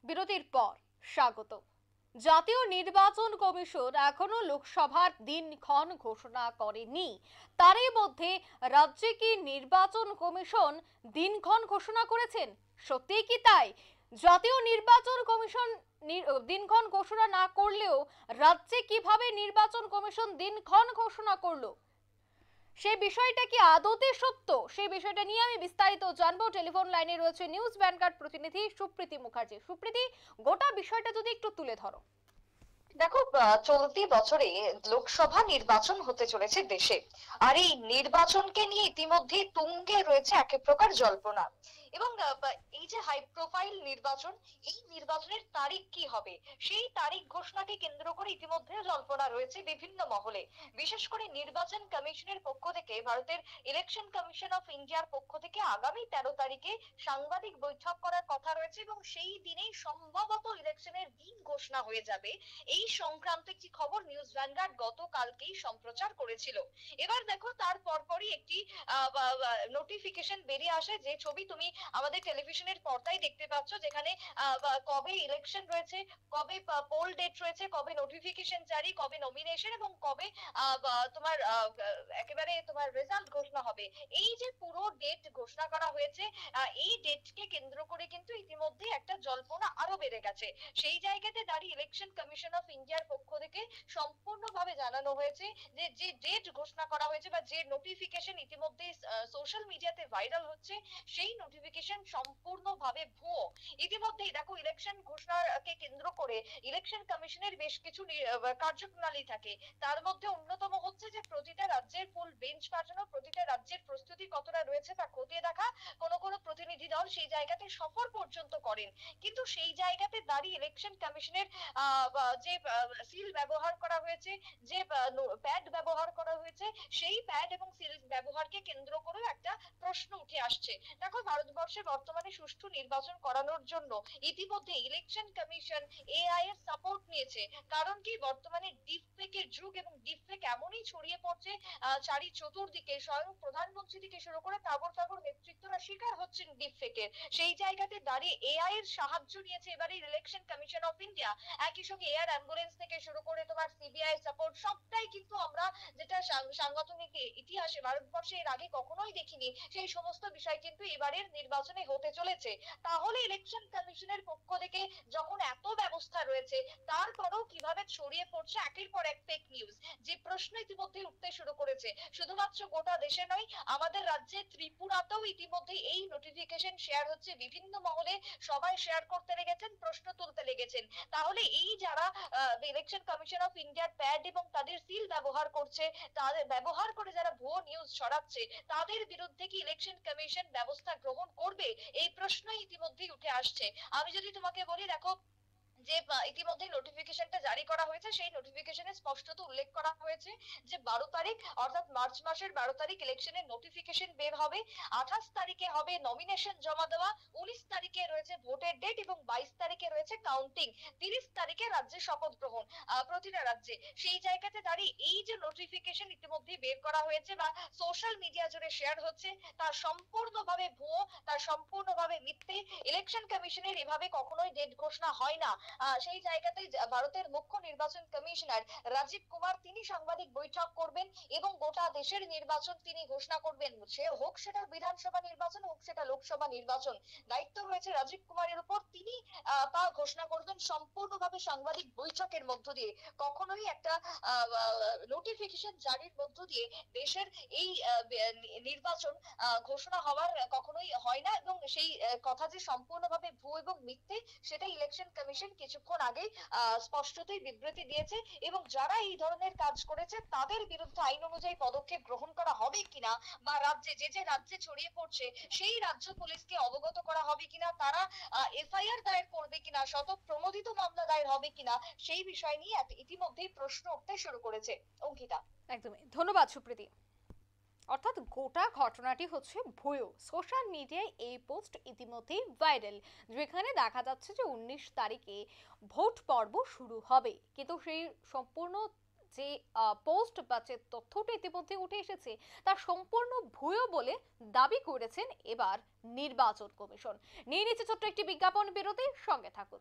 বিরতির পর স্বাগত। জাতীয় নির্বাচন কমিশন এখনো লোকসভার দিনক্ষণ ঘোষণা করেনি। তারই মধ্যে রাজ্যে কি নির্বাচন কমিশন দিনক্ষণ ঘোষণা করেছেন? সত্যিই কি তাই? জাতীয় নির্বাচন কমিশন দিনক্ষণ ঘোষণা না করলেও রাজ্যে কিভাবে নির্বাচন কমিশন দিনক্ষণ ঘোষণা করলো, সেই বিষয়টা কি আদতে সত্য? সেই বিষয়টা নিয়ে আমি বিস্তারিত জানবো। টেলিফোন লাইনে রয়েছে নিউজ ভ্যানগার্ড প্রতিনিধি সুপ্রীতি মুখার্জি। সুপ্রীতি, গোটা বিষয়টা যদি একটু তুলে ধরো। দেখো, চলতি বছরে লোকসভা নির্বাচন হতে চলেছে দেশে। আর এই নির্বাচনকে নিয়ে ইতিমধ্যে তুঙ্গে রয়েছে এক প্রকার জল্পনা। এবং এই যে হাই প্রোফাইল নির্বাচন, এই নির্বাচনের তারিখ কি হবে, সেই তারিখ ঘোষণাকে কেন্দ্র করে ইতিমধ্যে জল্পনা রয়েছে বিভিন্ন মহলে। বিশেষ করে নির্বাচন কমিশনের পক্ষ থেকে, ভারতের ইলেকশন কমিশন অফ ইন্ডিয়ার পক্ষ থেকে আগামী 13 তারিখে সাংবাদিক বৈঠক করার কথা রয়েছে এবং সেই দিনেই সম্ভবত ইলেকশনের দিন ঘোষণা হয়ে যাবে। এই সংক্রান্ত একটি খবর নিউজ ভ্যানগার্ড গতকালকেই সম্প্রচার করেছিল। এবার দেখো, তার পরপরই একটি নোটিফিকেশন বেরিয়ে আসে, যে ছবি তুমি আমাদের টেলিভিশনের পর্দায় দেখতে পাচ্ছ, যেখানে কবে ইলেকশন রয়েছে, কবে পোল ডেট রয়েছে, কবে নোটিফিকেশন জারি, কবে নমিনেশন এবং কবে তোমার একেবারে তোমার রেজাল্ট ঘোষণা হবে। এই যে পুরো ডেট ঘোষণা করা হয়েছে, এই ডেটকে কেন্দ্র করে কিন্তু ইতিমধ্যে একটা জল্পনা আরো বেড়ে গেছে। সেই জায়গাতে দাঁড়িয়ে ইলেকশন কমিশন অফ ইন্ডিয়ার পক্ষ থেকে সম্পূর্ণভাবে জানানো হয়েছে যে যে ডেট ঘোষণা করা হয়েছে বা যে নোটিফিকেশন ইতিমধ্যে সোশ্যাল মিডিয়াতে ভাইরাল হচ্ছে, সেই নোটিফিকেশন সম্পূর্ণভাবে ভুয়ো। ইতিমধ্যেই দেখো, ইলেকশন ঘোষণাকে কেন্দ্র করে ইলেকশন কমিশনের বেশ কিছু কার্যপ্রণালী থাকে। তার মধ্যে অন্যতম হচ্ছে যে প্রতিটা রাজ্যের ফুল বেঞ্চ পাঠানো, প্রতিটা রাজ্যের প্রস্তুতি কতটা রয়েছে তা খতিয়ে দেখা। কোন কোন প্রতিনিধি দল সেই জায়গাতে সফর পর্যন্ত করেন। কিন্তু সেই জায়গাতে দাঁড়িয়ে ইলেকশন কমিশনের যে সিল ব্যবহার করা হয়েছে, যে প্যাড ব্যবহার করা হয়েছে, সেই প্যাড এবং সিল ব্যবহারকে কেন্দ্র করে একটা প্রশ্ন উঠে আসছে। দেখো, ভারতবর্ষে বর্তমানে সুষ্ঠু নির্বাচন করানোর জন্য ইতিমধ্যে ইলেকশন কমিশন এআই এর সাপোর্ট নিয়েছে। কারণ কি, বর্তমানে ডিপফেকের যুগ এবং ডিপফেক এমনই ছড়িয়ে পড়ছে চারি চতুর্দিকে। স্বয়ং প্রধানমন্ত্রী থেকে শুরু করে তাবড় তাবড় নেতৃত্বরা শিকার হচ্ছেন ডিপফেকের। সেই জায়গাতে দাঁড়িয়ে এআই এর সাহায্য নিয়েছে এবারে ইলেকশন কমিশন অফ ইন্ডিয়া। একই সঙ্গে এয়ার অ্যাম্বুলেন্স থেকে শুরু করে তোমার সিবিআই সাপোর্ট, সবটাই কিন্তু আমরা যেটা সাংগঠনিক ইতিহাসে ভারতবর্ষে এর আগে কখনোই দেখিনি, সেই সমস্ত বিষয় কিন্তু এবারের নির্বাচনে হতে চলেছে। তাহলে ইলেকশন কমিশনের পক্ষ থেকে যখন এত ব্যবস্থা রয়েছে, তারপরেও কিভাবে ছড়িয়ে পড়ছে একের পর এক ফেক নিউজ, যে প্রশ্ন ইতিমধ্যে উঠতে শুরু করেছে। শুধুমাত্র গোটা দেশে নয়, আমাদের রাজ্যে ত্রিপুরাতেও ইতিমধ্যে এই নোটিফিকেশন শেয়ার হচ্ছে বিভিন্ন মহলে। সবাই শেয়ার করতে লেগেছেন, প্রশ্ন তুলতে লেগেছেন। তাহলে এই যারা ইলেকশন কমিশন অফ ইন্ডিয়ার প্যাড এবং তাদের সিল ব্যবহার করছে, তাদের ব্যবহার করে যারা ভুয়ো নিউজ ছড়াচ্ছে, তাদের বিরুদ্ধে কি ইলেকশন কমিশন ব্যবস্থা গ্রহণ করবে, এই প্রশ্নই ইতিমধ্যেই উঠে আসছে। আমি যদি তোমাকে বলি, দেখো, যে ইতিমধ্যে নোটিফিকেশনটা জারি করা হয়েছে, সেই নোটিফিকেশনে স্পষ্টত উল্লেখ করা হয়েছে যে 12 তারিখ, অর্থাৎ মার্চ মাসের 12 তারিখ ইলেকশনের নোটিফিকেশন বের হবে। 28 তারিখে হবে নমিনেশন জমা দেওয়া, 19 তারিখে রয়েছে ভোটের ডেট এবং 22 তারিখে রয়েছে কাউন্টিং, 30 তারিখে রাজ্যে শপথ গ্রহণ প্রতিটা রাজ্যে। সেই জায়গাতে দাঁড়িয়ে এই যে নোটিফিকেশন ইতিমধ্যে বের করা হয়েছে বা সোশ্যাল মিডিয়া জুড়ে শেয়ার হচ্ছে, তা সম্পূর্ণভাবে ভুয়ো, তা সম্পূর্ণভাবে মিথ্যে। ইলেকশন কমিশনের এভাবে কখনোই ডেট ঘোষণা হয় না। সেই জায়গাতে ভারতের মুখ্য নির্বাচন কমিশনার রাজীব কুমার, তিনি সাংবাদিক বৈঠক করবেন এবং গোটা দেশের নির্বাচন তিনি ঘোষণা করবেন। সে হোক সেটা বিধানসভা নির্বাচন, হোক সেটা লোকসভা নির্বাচন, দায়িত্ব রয়েছে রাজীব কুমারের উপর। তিনি তা ঘোষণা করবেন সম্পূর্ণভাবে সাংবাদিক বৈঠকের মধ্য দিয়ে। কখনোই একটা নোটিফিকেশন জারির মধ্য দিয়ে দেশের এই নির্বাচন ঘোষণা হওয়ার কখনোই হয় না। এবং সেই কথা যে সম্পূর্ণভাবে ভুয়ো এবং মিথ্যে, সেটা ইলেকশন কমিশন কিছুক্ষণ আগে স্পষ্টতই বিবৃতি দিয়েছে। এবং যারা এই ধরনের কাজ করেছে, তাদের বিরুদ্ধে আইন অনুযায়ী পদক্ষেপ গ্রহণ করা হবে কিনা, বা রাজ্যে যে রাজ্যে ছড়িয়ে পড়ছে সেই রাজ্য পুলিশকে অবগত করা হবে কিনা, তারা এফআইআর দায়ের করবে কিনা, শতপ্রণোদিত মামলা দায়ের হবে কিনা, সেই বিষয় নিয়ে ইতিমধ্যেই প্রশ্ন উঠতে শুরু করেছে। অঙ্কিতা, একদমই ধন্যবাদ সুপ্রীতি। অর্থাৎ গোটা ঘটনাটি হচ্ছে ভুয়ো। সোশ্যাল মিডিয়ায় এই পোস্ট ইতিমধ্যেই ভাইরাল, যেখানে দেখা যাচ্ছে যে 19 তারিখে ভোট পর্ব শুরু হবে, কিন্তু সেই সম্পূর্ণ যে পোস্ট বা যে তথ্যটা ইতিমধ্যে উঠে এসেছে তা সম্পূর্ণ ভুয়ো বলে দাবি করেছেন এবার নির্বাচন কমিশন। নিয়ে নিচ্ছে ছোট্ট একটি বিজ্ঞাপন বিরতির সঙ্গে থাকুন।